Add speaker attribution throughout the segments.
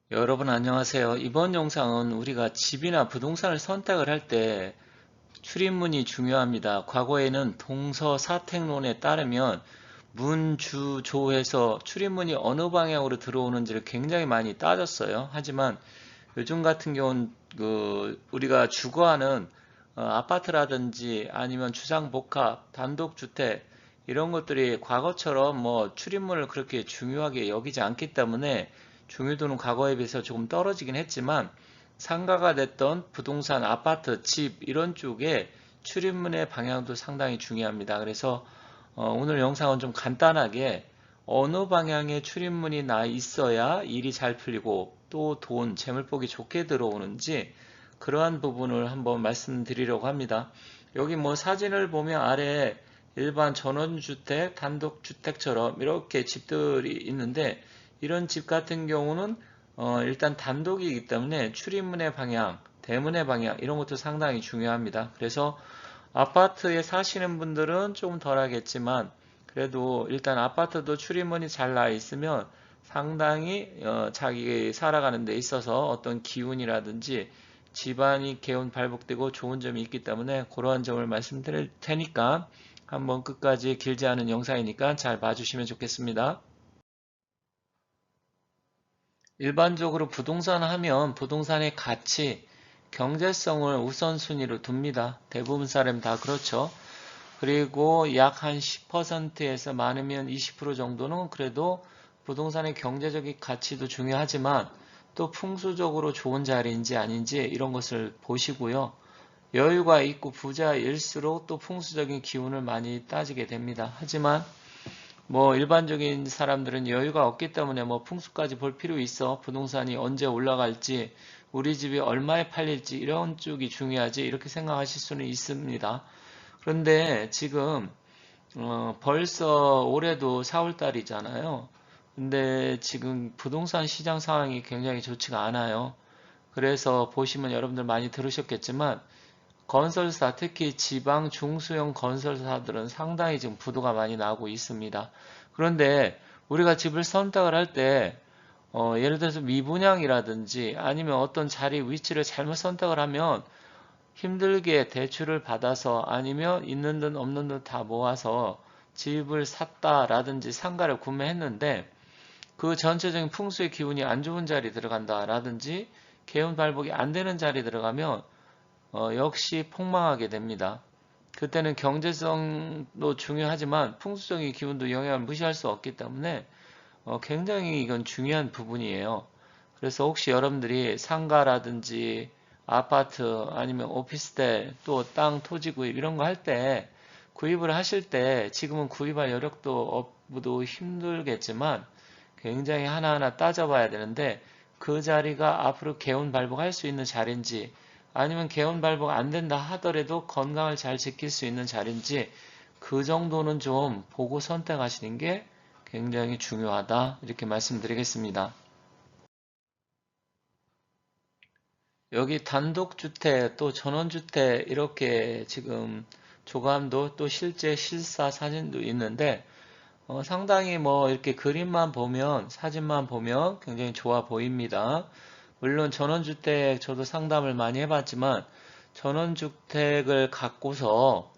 Speaker 1: 여러분 안녕하세요. 이번 영상은 우리가 집이나 부동산을 선택을 할 때 출입문이 중요합니다. 과거에는 동서사택론에 따르면 문, 주, 조에서 출입문이 어느 방향으로 들어오는지를 굉장히 많이 따졌어요. 하지만 요즘 같은 경우는 우리가 주거하는 아파트라든지 아니면 주상복합, 단독주택 이런 것들이 과거처럼 뭐 출입문을 그렇게 중요하게 여기지 않기 때문에 중요도는 과거에 비해서 조금 떨어지긴 했지만 상가가 됐던 부동산, 아파트, 집 이런 쪽에 출입문의 방향도 상당히 중요합니다. 그래서 오늘 영상은 좀 간단하게 어느 방향에 출입문이 나 있어야 일이 잘 풀리고 또 돈, 재물복이 좋게 들어오는지 그러한 부분을 한번 말씀드리려고 합니다. 여기 뭐 사진을 보면 아래에 일반 전원주택, 단독주택처럼 이렇게 집들이 있는데 이런 집 같은 경우는 일단 단독이기 때문에 출입문의 방향, 대문의 방향 이런 것도 상당히 중요합니다. 그래서 아파트에 사시는 분들은 조금 덜 하겠지만 그래도 일단 아파트도 출입문이 잘 나 있으면 상당히 자기 살아가는 데 있어서 어떤 기운이라든지 집안이 개운 발복되고 좋은 점이 있기 때문에 그러한 점을 말씀드릴 테니까 한번 끝까지 길지 않은 영상이니까 잘 봐주시면 좋겠습니다. 일반적으로 부동산 하면 부동산의 가치, 경제성을 우선순위로 둡니다. 대부분 사람 다 그렇죠. 그리고 약 한 10%에서 많으면 20% 정도는 그래도 부동산의 경제적인 가치도 중요하지만 또 풍수적으로 좋은 자리인지 아닌지 이런 것을 보시고요. 여유가 있고 부자일수록 또 풍수적인 기운을 많이 따지게 됩니다. 하지만 뭐 일반적인 사람들은 여유가 없기 때문에 뭐 풍수까지 볼 필요 있어. 부동산이 언제 올라갈지, 우리 집이 얼마에 팔릴지 이런 쪽이 중요하지 이렇게 생각하실 수는 있습니다. 그런데 지금 벌써 올해도 4월달이잖아요. 근데 지금 부동산 시장 상황이 굉장히 좋지가 않아요. 그래서 보시면 여러분들 많이 들으셨겠지만 건설사, 특히 지방 중소형 건설사들은 상당히 지금 부도가 많이 나고 있습니다. 그런데 우리가 집을 선택을 할 때, 예를 들어서 미분양이라든지 아니면 어떤 자리 위치를 잘못 선택을 하면 힘들게 대출을 받아서 아니면 있는 돈 없는 돈 다 모아서 집을 샀다라든지 상가를 구매했는데 그 전체적인 풍수의 기운이 안 좋은 자리 들어간다라든지 개운 발복이 안 되는 자리 들어가면 역시 폭망하게 됩니다. 그때는 경제성도 중요하지만 풍수적인 기운도 영향을 무시할 수 없기 때문에 굉장히 이건 중요한 부분이에요. 그래서 혹시 여러분들이 상가라든지 아파트 아니면 오피스텔 또 땅, 토지 구입 이런 거 할 때 구입을 하실 때 지금은 구입할 여력도 없고 힘들겠지만 굉장히 하나하나 따져봐야 되는데 그 자리가 앞으로 개운 발복할 수 있는 자리인지 아니면 개운 발복 안 된다 하더라도 건강을 잘 지킬 수 있는 자리인지 그 정도는 좀 보고 선택하시는 게 굉장히 중요하다 이렇게 말씀드리겠습니다. 여기 단독주택 또 전원주택 이렇게 지금 조감도 또 실제 실사 사진도 있는데 상당히 뭐 이렇게 그림만 보면 사진만 보면 굉장히 좋아 보입니다. 물론 전원주택 저도 상담을 많이 해봤지만 전원주택을 갖고서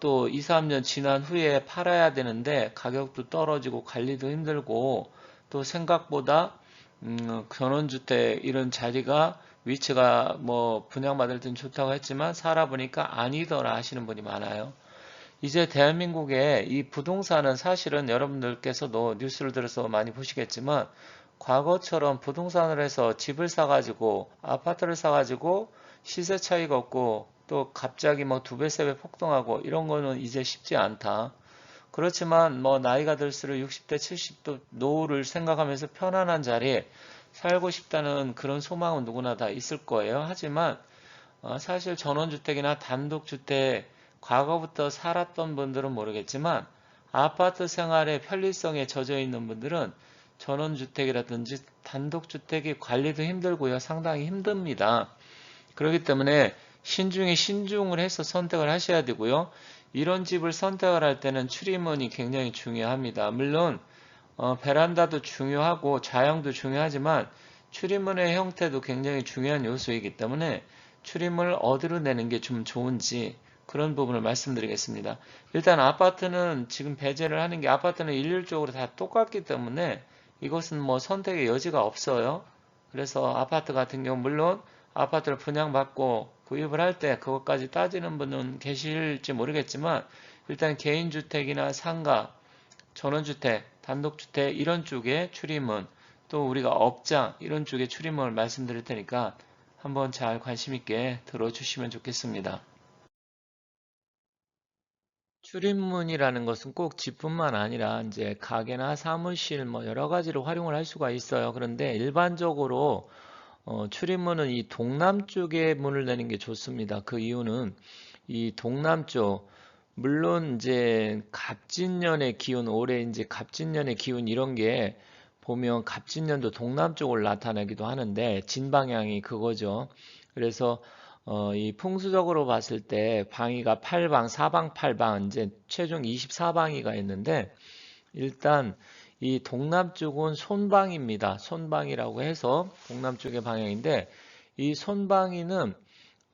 Speaker 1: 또 2, 3년 지난 후에 팔아야 되는데 가격도 떨어지고 관리도 힘들고 또 생각보다 전원주택 이런 자리가 위치가 뭐 분양받을 땐 좋다고 했지만 살아보니까 아니더라 하시는 분이 많아요. 이제 대한민국의 이 부동산은 사실은 여러분들께서도 뉴스를 들어서 많이 보시겠지만 과거처럼 부동산을 해서 집을 사가지고 아파트를 사가지고 시세 차이가 없고 또 갑자기 뭐 두 배, 세 배 폭등하고 이런 거는 이제 쉽지 않다. 그렇지만 뭐 나이가 들수록 60대, 70대 노후를 생각하면서 편안한 자리에 살고 싶다는 그런 소망은 누구나 다 있을 거예요. 하지만 사실 전원주택이나 단독주택 과거부터 살았던 분들은 모르겠지만 아파트 생활의 편리성에 젖어 있는 분들은 전원주택이라든지 단독주택이 관리도 힘들고요. 상당히 힘듭니다. 그렇기 때문에 신중에 신중을 해서 선택을 하셔야 되고요. 이런 집을 선택을 할 때는 출입문이 굉장히 중요합니다. 물론 베란다도 중요하고 좌형도 중요하지만 출입문의 형태도 굉장히 중요한 요소이기 때문에 출입문을 어디로 내는 게 좀 좋은지 그런 부분을 말씀드리겠습니다. 일단 아파트는 지금 배제를 하는 게 아파트는 일률적으로 다 똑같기 때문에 이것은 뭐 선택의 여지가 없어요. 그래서 아파트 같은 경우 물론 아파트를 분양받고 구입을 할 때 그것까지 따지는 분은 계실지 모르겠지만 일단 개인주택이나 상가, 전원주택, 단독주택 이런 쪽에 출입문 또 우리가 업장 이런 쪽에 출입문을 말씀드릴 테니까 한번 잘 관심 있게 들어주시면 좋겠습니다. 출입문이라는 것은 꼭 집뿐만 아니라 이제 가게나 사무실 뭐 여러 가지로 활용을 할 수가 있어요. 그런데 일반적으로 출입문은 이 동남쪽에 문을 내는 게 좋습니다. 그 이유는 이 동남쪽 물론 이제 갑진년의 기운 올해 이제 갑진년의 기운 이런 게 보면 갑진년도 동남쪽을 나타내기도 하는데 진방향이 그거죠. 그래서 이 풍수적으로 봤을 때 방위가 8방, 사방 8방 이제 최종 24방위가 있는데 일단 이 동남쪽은 손방입니다. 손방이라고 해서 동남쪽의 방향인데 이 손방위는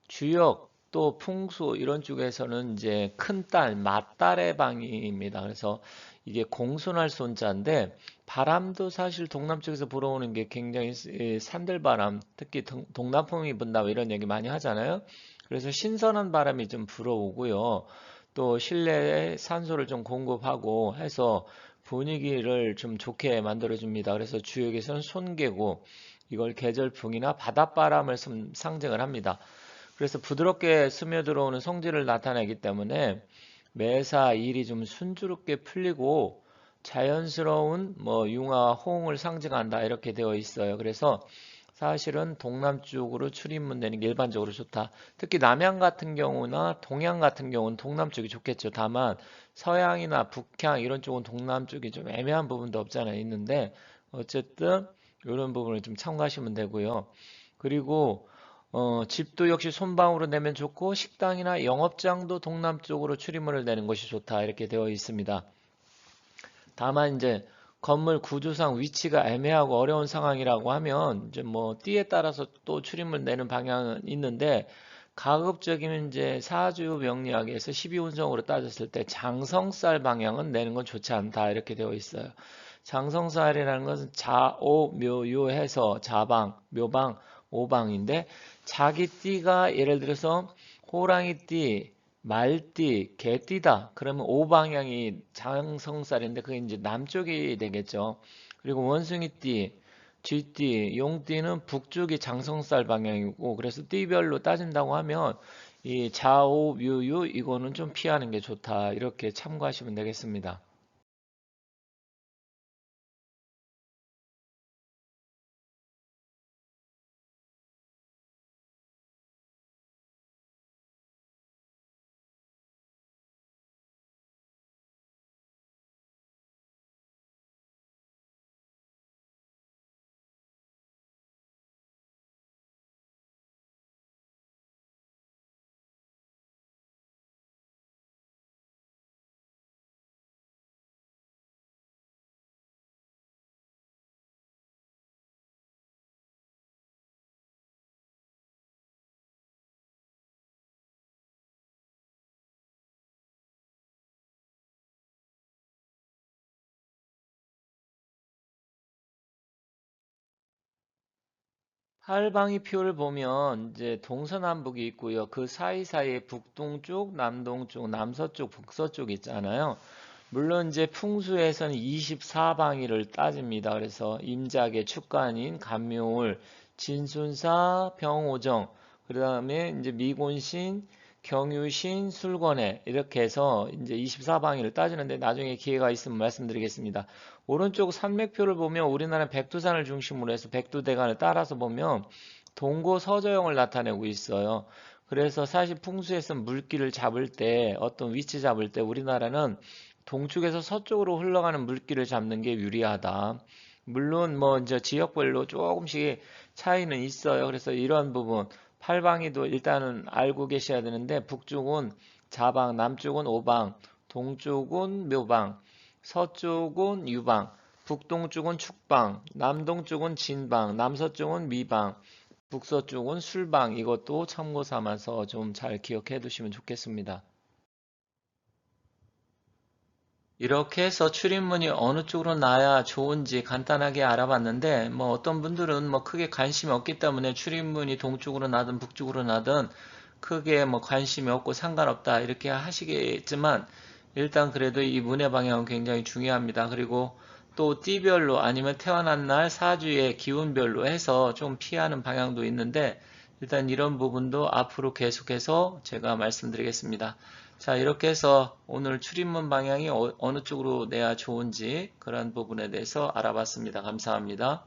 Speaker 1: 주역 또 풍수 이런 쪽에서는 이제 큰딸, 맏딸의 방위입니다. 그래서 이게 공손할 손자인데 바람도 사실 동남쪽에서 불어오는 게 굉장히 산들바람, 특히 동남풍이 분다 이런 얘기 많이 하잖아요. 그래서 신선한 바람이 좀 불어오고요. 또 실내에 산소를 좀 공급하고 해서 분위기를 좀 좋게 만들어줍니다. 그래서 주역에서는 손개고 이걸 계절풍이나 바닷바람을 상징을 합니다. 그래서 부드럽게 스며들어오는 성질을 나타내기 때문에 매사 일이 좀 순조롭게 풀리고 자연스러운 뭐 융화와 호응을 상징한다 이렇게 되어 있어요. 그래서 사실은 동남쪽으로 출입문 되는 게 일반적으로 좋다. 특히 남양 같은 경우나 동양 같은 경우는 동남쪽이 좋겠죠. 다만 서양이나 북향 이런 쪽은 동남쪽이 좀 애매한 부분도 없잖아요. 있는데 어쨌든 이런 부분을 좀 참고하시면 되고요. 그리고 집도 역시 손방으로 내면 좋고 식당이나 영업장도 동남쪽으로 출입문을 내는 것이 좋다 이렇게 되어 있습니다. 다만 이제 건물 구조상 위치가 애매하고 어려운 상황이라고 하면 이제 뭐 띠에 따라서 또 출입문 내는 방향은 있는데 가급적이면 이제 사주 명리학에서 12운성으로 따졌을 때 장성살 방향은 내는 건 좋지 않다 이렇게 되어 있어요. 장성살이라는 것은 자오 묘요 해서 자방, 묘방, 오방인데 자기 띠가 예를 들어서 호랑이 띠, 말띠, 개띠다. 그러면 오방향이 장성살인데 그게 이제 남쪽이 되겠죠. 그리고 원숭이띠, 쥐띠, 용띠는 북쪽이 장성살 방향이고 그래서 띠별로 따진다고 하면 이 좌우 묘유 이거는 좀 피하는 게 좋다. 이렇게 참고하시면 되겠습니다. 팔방이 표를 보면 이제 동서남북이 있고요. 그 사이사이에 북동쪽, 남동쪽, 남서쪽, 북서쪽 있잖아요. 물론 이제 풍수에서는 24방위를 따집니다. 그래서 임자계 축간인 간묘월, 진순사, 병오정, 그 다음에 이제 미곤신, 경유신, 술권해 이렇게 해서 이제 24방위를 따지는데 나중에 기회가 있으면 말씀드리겠습니다. 오른쪽 산맥표를 보면 우리나라 백두산을 중심으로 해서 백두대간을 따라서 보면 동고 서저형을 나타내고 있어요. 그래서 사실 풍수에서 물기를 잡을 때 어떤 위치 잡을 때 우리나라는 동쪽에서 서쪽으로 흘러가는 물길을 잡는 게 유리하다. 물론 뭐 이제 지역별로 조금씩 차이는 있어요. 그래서 이런 부분 팔방이도 일단은 알고 계셔야 되는데 북쪽은 자방, 남쪽은 오방, 동쪽은 묘방, 서쪽은 유방, 북동쪽은 축방, 남동쪽은 진방, 남서쪽은 미방, 북서쪽은 술방. 이것도 참고 삼아서 좀 잘 기억해 두시면 좋겠습니다. 이렇게 해서 출입문이 어느 쪽으로 나야 좋은지 간단하게 알아봤는데, 뭐 어떤 분들은 뭐 크게 관심이 없기 때문에 출입문이 동쪽으로 나든 북쪽으로 나든 크게 뭐 관심이 없고 상관없다 이렇게 하시겠지만, 일단 그래도 이 문의 방향은 굉장히 중요합니다. 그리고 또 띠별로 아니면 태어난 날 사주의 기운별로 해서 좀 피하는 방향도 있는데, 일단 이런 부분도 앞으로 계속해서 제가 말씀드리겠습니다. 자, 이렇게 해서 오늘 출입문 방향이 어느 쪽으로 내야 좋은지 그런 부분에 대해서 알아봤습니다. 감사합니다.